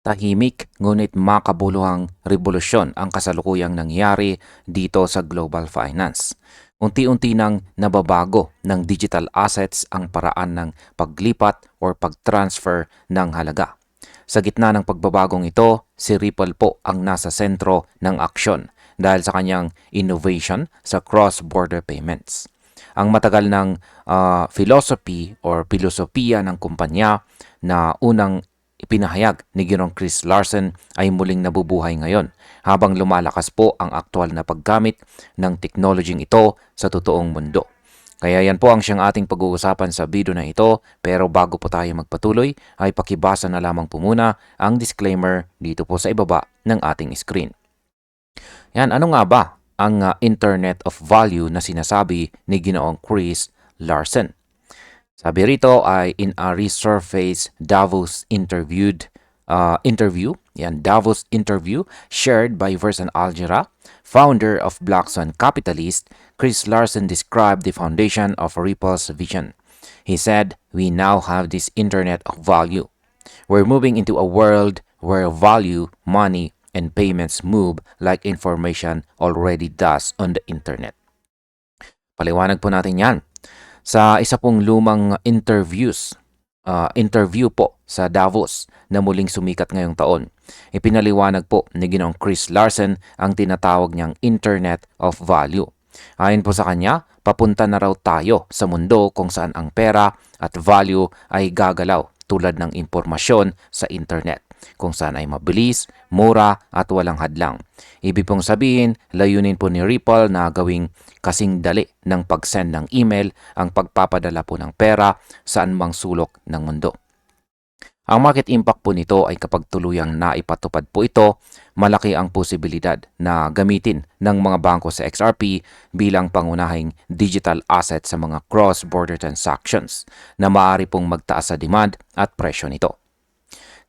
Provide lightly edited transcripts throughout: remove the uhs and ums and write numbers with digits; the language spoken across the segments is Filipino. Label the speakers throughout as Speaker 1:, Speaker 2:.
Speaker 1: Tahimik ngunit makabuluhang revolusyon ang kasalukuyang nangyari dito sa global finance. Unti-unti nang nababago ng digital assets ang paraan ng paglipat or pag-transfer ng halaga. Sa gitna ng pagbabagong ito, si Ripple po ang nasa sentro ng aksyon dahil sa kanyang innovation sa cross-border payments. Ang matagal ng philosophy or filosofiya ng kumpanya na unang ipinahayag ni Ginoong Chris Larsen ay muling nabubuhay ngayon habang lumalakas po ang aktual na paggamit ng teknolohing ito sa totoong mundo. Kaya yan po ang siyang ating pag-uusapan sa video na ito, pero bago po tayo magpatuloy ay pakibasa na lamang po muna ang disclaimer dito po sa ibaba ng ating screen. Yan, ano nga ba ang Internet of Value na sinasabi ni Ginoong Chris Larsen? Sabi rito ay in a resurface Davos Davos interview shared by Versan Algera, founder of Black Swan Capitalist, Chris Larsen described the foundation of Ripple's vision. He said, "We now have this Internet of Value. We're moving into a world where value, money, and payments move like information already does on the Internet." Paliwanag po natin yan. Sa isa pong lumang interview po sa Davos na muling sumikat ngayong taon, ipinaliwanag po ni Ginoong Chris Larsen ang tinatawag niyang Internet of Value. Ayon po sa kanya, papunta na raw tayo sa mundo kung saan ang pera at value ay gagalaw tulad ng impormasyon sa internet, kung saan ay mabilis, mura at walang hadlang. Ibig pong sabihin, layunin po ni Ripple na gawing kasing dali ng pag-send ng email ang pagpapadala po ng pera saan mang sulok ng mundo. Ang market impact po nito ay kapag tuluyang naipatupad po ito, malaki ang posibilidad na gamitin ng mga bangko sa XRP bilang pangunahing digital asset sa mga cross-border transactions na maaari pong magtaas sa demand at presyo nito.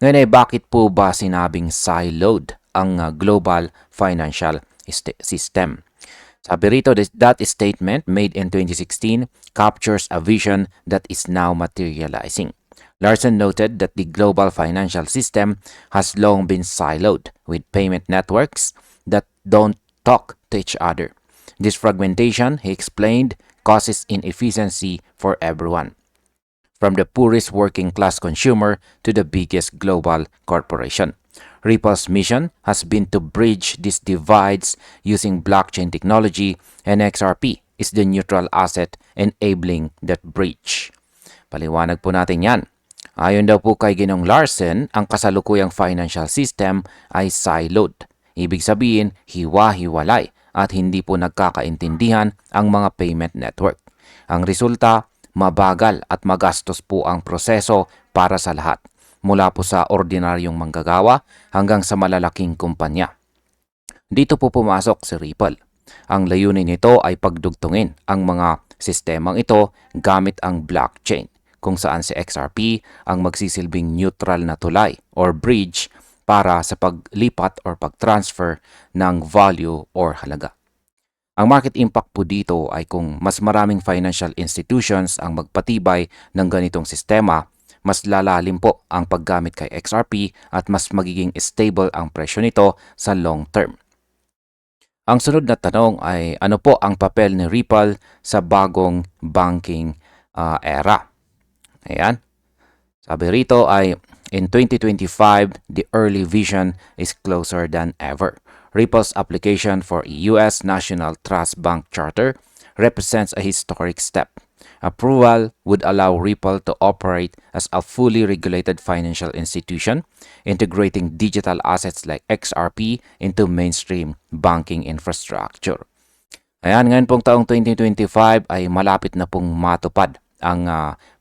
Speaker 1: Ngayon ay bakit po ba sinabing siloed ang global financial system? Sabi rito, that statement made in 2016 captures a vision that is now materializing. Larsen noted that the global financial system has long been siloed with payment networks that don't talk to each other. This fragmentation, he explained, causes inefficiency for everyone, from the poorest working class consumer to the biggest global corporation. Ripple's mission has been to bridge these divides using blockchain technology, and XRP is the neutral asset enabling that bridge. Paliwanag po natin yan. Ayon daw po kay Ginoong Larsen, ang kasalukuyang financial system ay siloed. Ibig sabihin, hiwa-hiwalay at hindi po nagkakaintindihan ang mga payment network. Ang resulta, mabagal at magastos po ang proseso para sa lahat, mula po sa ordinaryong manggagawa hanggang sa malalaking kumpanya. Dito po pumasok si Ripple. Ang layunin nito ay pagdugtungin ang mga sistemang ito gamit ang blockchain, kung saan si XRP ang magsisilbing neutral na tulay or bridge para sa paglipat or pag-transfer ng value or halaga. Ang market impact po dito ay kung mas maraming financial institutions ang magpatibay ng ganitong sistema, mas lalalim po ang paggamit kay XRP at mas magiging stable ang presyo nito sa long term. Ang sunod na tanong ay ano po ang papel ni Ripple sa bagong banking era? Ayan. Sabi rito ay, in 2025, the early vision is closer than ever. Ripple's application for a U.S. National Trust Bank Charter represents a historic step. Approval would allow Ripple to operate as a fully regulated financial institution, integrating digital assets like XRP into mainstream banking infrastructure. Ayan, ngayon pong taong 2025 ay malapit na pong matupad ang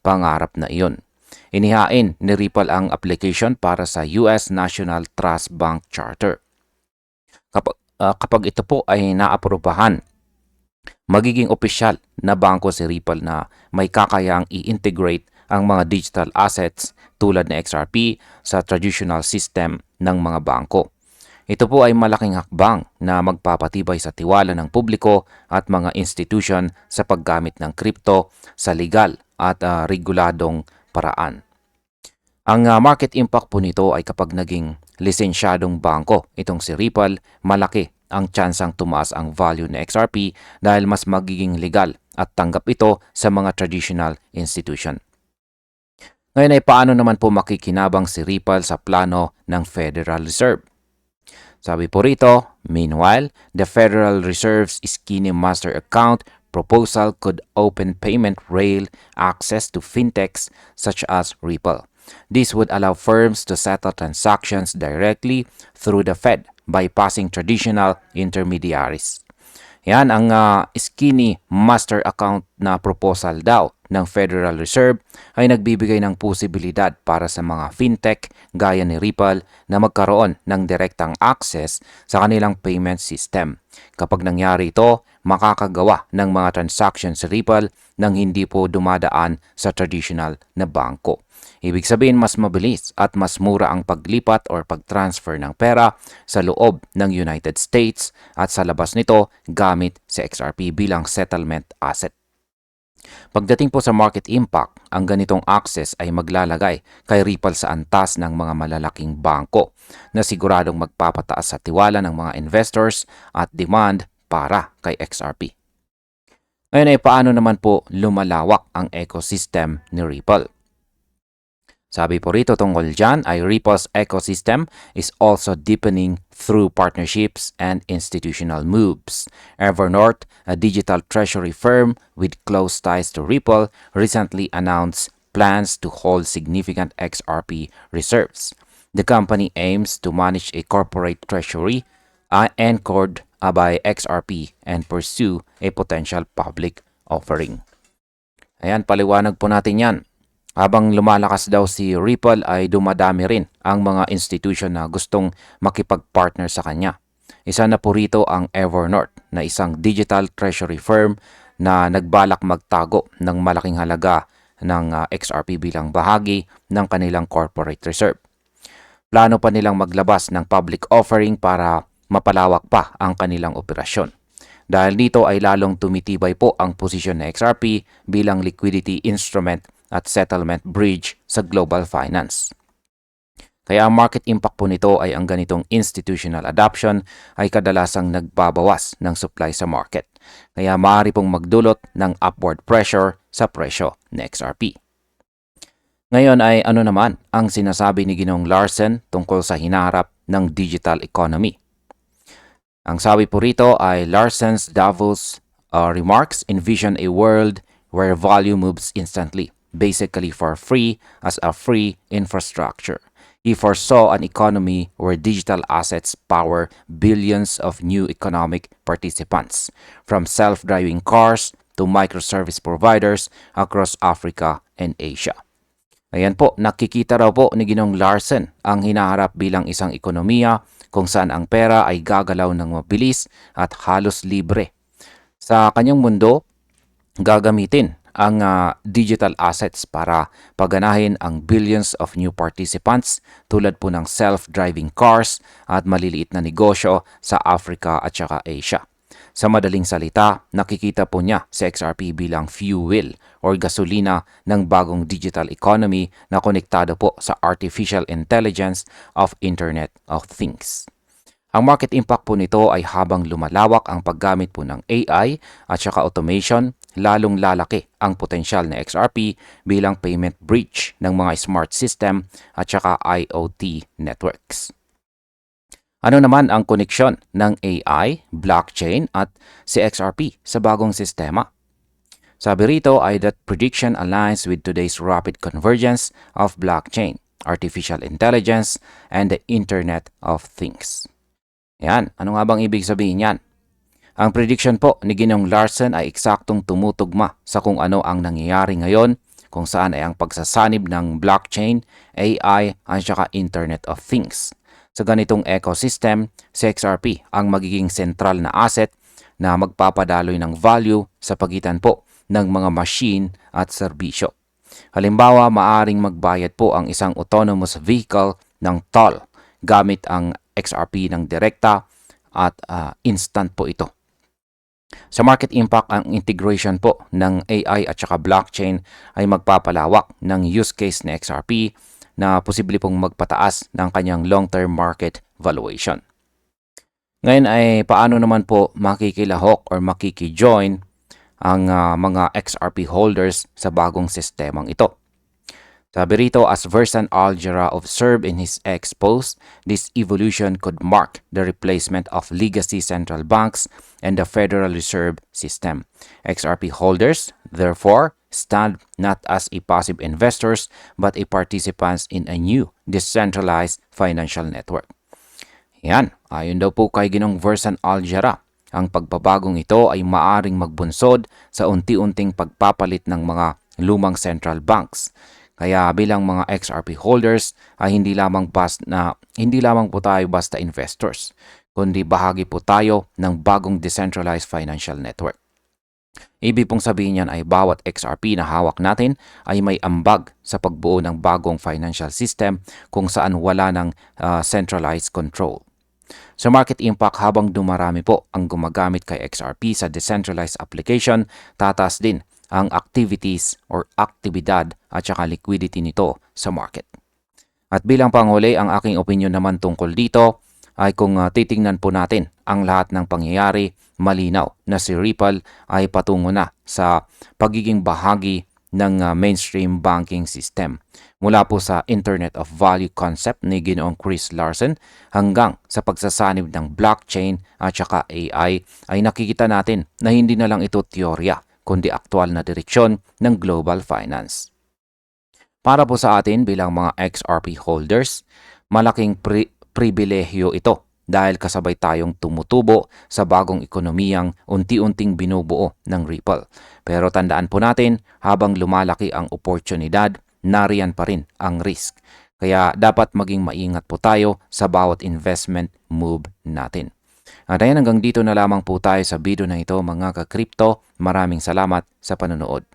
Speaker 1: pangarap na iyon. Inihain ni Ripple ang application para sa US National Trust Bank Charter. Kapag ito po ay naaprubahan, magiging opisyal na bangko si Ripple na may kakayang i-integrate ang mga digital assets tulad ng XRP sa traditional system ng mga bangko. Ito po ay malaking hakbang na magpapatibay sa tiwala ng publiko at mga institusyon sa paggamit ng crypto sa legal at reguladong paraan. Ang market impact po nito ay kapag naging lisensyadong bangko itong si Ripple, malaki ang tsansang tumaas ang value ni XRP dahil mas magiging legal at tanggap ito sa mga traditional institution. Ngayon ay paano naman po makikinabang si Ripple sa plano ng Federal Reserve? Sabi po rito, meanwhile, the Federal Reserve's Skinny Master Account proposal could open payment rail access to fintechs such as Ripple. This would allow firms to settle transactions directly through the Fed, bypassing traditional intermediaries. Yan ang Skinny Master Account na proposal daw ng Federal Reserve ay nagbibigay ng posibilidad para sa mga fintech gaya ni Ripple na magkaroon ng direktang access sa kanilang payment system. Kapag nangyari ito, makakagawa ng mga transactions sa Ripple nang hindi po dumadaan sa traditional na bangko. Ibig sabihin mas mabilis at mas mura ang paglipat or pag-transfer ng pera sa loob ng United States at sa labas nito gamit si XRP bilang settlement asset. Pagdating po sa market impact, ang ganitong access ay maglalagay kay Ripple sa antas ng mga malalaking bangko na siguradong magpapataas sa tiwala ng mga investors at demand para kay XRP. Ngayon ay paano naman po lumalawak ang ecosystem ni Ripple? Sabi po rito tungkol dyan ay Ripple's ecosystem is also deepening through partnerships and institutional moves. Evernorth, a digital treasury firm with close ties to Ripple, recently announced plans to hold significant XRP reserves. The company aims to manage a corporate treasury anchored by XRP and pursue a potential public offering. Ayan, paliwanag po natin yan. Habang lumalakas daw si Ripple ay dumadami rin ang mga institution na gustong makipag-partner sa kanya. Isa na po rito ang Evernorth na isang digital treasury firm na nagbalak magtago ng malaking halaga ng XRP bilang bahagi ng kanilang corporate reserve. Plano pa nilang maglabas ng public offering para mapalawak pa ang kanilang operasyon. Dahil dito ay lalong tumitibay po ang posisyon ng XRP bilang liquidity instrument at settlement bridge sa global finance. Kaya ang market impact po nito ay ang ganitong institutional adoption ay kadalasang nagbabawas ng supply sa market. Kaya maaari pong magdulot ng upward pressure sa presyo ng XRP. Ngayon ay ano naman ang sinasabi ni Ginoong Larsen tungkol sa hinaharap ng digital economy? Ang sabi po rito ay Larsen's Davos remarks envision a world where value moves instantly, basically for free as a free infrastructure. He foresaw an economy where digital assets power billions of new economic participants, from self-driving cars to microservice providers across Africa and Asia. Ayan po, nakikita raw po ni Ginoong Larsen ang hinaharap bilang isang ekonomiya kung saan ang pera ay gagalaw ng mabilis at halos libre. Sa kanyang mundo, gagamitin ang digital assets para paganahin ang billions of new participants tulad po ng self-driving cars at maliliit na negosyo sa Africa at saka Asia. Sa madaling salita, nakikita po niya si XRP bilang fuel or gasolina ng bagong digital economy na konektado po sa artificial intelligence of Internet of Things. Ang market impact po nito ay habang lumalawak ang paggamit po ng AI at saka automation, lalong lalaki ang potensyal na XRP bilang payment bridge ng mga smart system at saka IoT networks. Ano naman ang koneksyon ng AI, blockchain at si XRP sa bagong sistema? Sabi rito ay that prediction aligns with today's rapid convergence of blockchain, artificial intelligence, and the Internet of Things. Yan, ano nga bang ibig sabihin yan? Ang prediction po ni Ginoong Larsen ay eksaktong tumutugma sa kung ano ang nangyayari ngayon, kung saan ay ang pagsasanib ng blockchain, AI, at saka Internet of Things. Sa ganitong ecosystem, si XRP ang magiging sentral na asset na magpapadaloy ng value sa pagitan po ng mga machine at serbisyo. Halimbawa, maaring magbayad po ang isang autonomous vehicle ng toll gamit ang XRP ng direkta at instant po ito. Sa market impact, ang integration po ng AI at saka blockchain ay magpapalawak ng use case ng XRP na posible pong magpataas ng kanyang long-term market valuation. Ngayon ay paano naman po makikilahok or makikijoin ang mga XRP holders sa bagong sistemang ito? Sabi rito, as Versan Algera observed in his X post, this evolution could mark the replacement of legacy central banks and the Federal Reserve System. XRP holders, therefore, stand not as a passive investors but a participants in a new decentralized financial network. Yan, ayon daw po kay Ginong Versan Algera, ang pagbabagong ito ay maaring magbunsod sa unti-unting pagpapalit ng mga lumang central banks. Kaya bilang mga XRP holders ay hindi lamang po tayo basta investors, kundi bahagi po tayo ng bagong decentralized financial network. Ibig pong sabihin niyan ay bawat XRP na hawak natin ay may ambag sa pagbuo ng bagong financial system kung saan wala ng centralized control. Sa market impact, habang dumarami po ang gumagamit kay XRP sa decentralized application, tataas din ang activities or aktibidad at saka liquidity nito sa market. At bilang panghuli, ang aking opinion naman tungkol dito ay kung titingnan po natin ang lahat ng pangyayari, malinaw na si Ripple ay patungo na sa pagiging bahagi ng mainstream banking system. Mula po sa Internet of Value concept ni Ginoong Chris Larsen hanggang sa pagsasanib ng blockchain at saka AI ay nakikita natin na hindi na lang ito teorya kundi aktual na direksyon ng global finance. Para po sa atin bilang mga XRP holders, malaking pribilehyo ito dahil kasabay tayong tumutubo sa bagong ekonomiyang unti-unting binubuo ng Ripple. Pero tandaan po natin, habang lumalaki ang oportunidad, nariyan pa rin ang risk. Kaya dapat maging maingat po tayo sa bawat investment move natin. At ayan, hanggang dito na lamang po tayo sa video na ito mga ka-crypto. Maraming salamat sa panonood.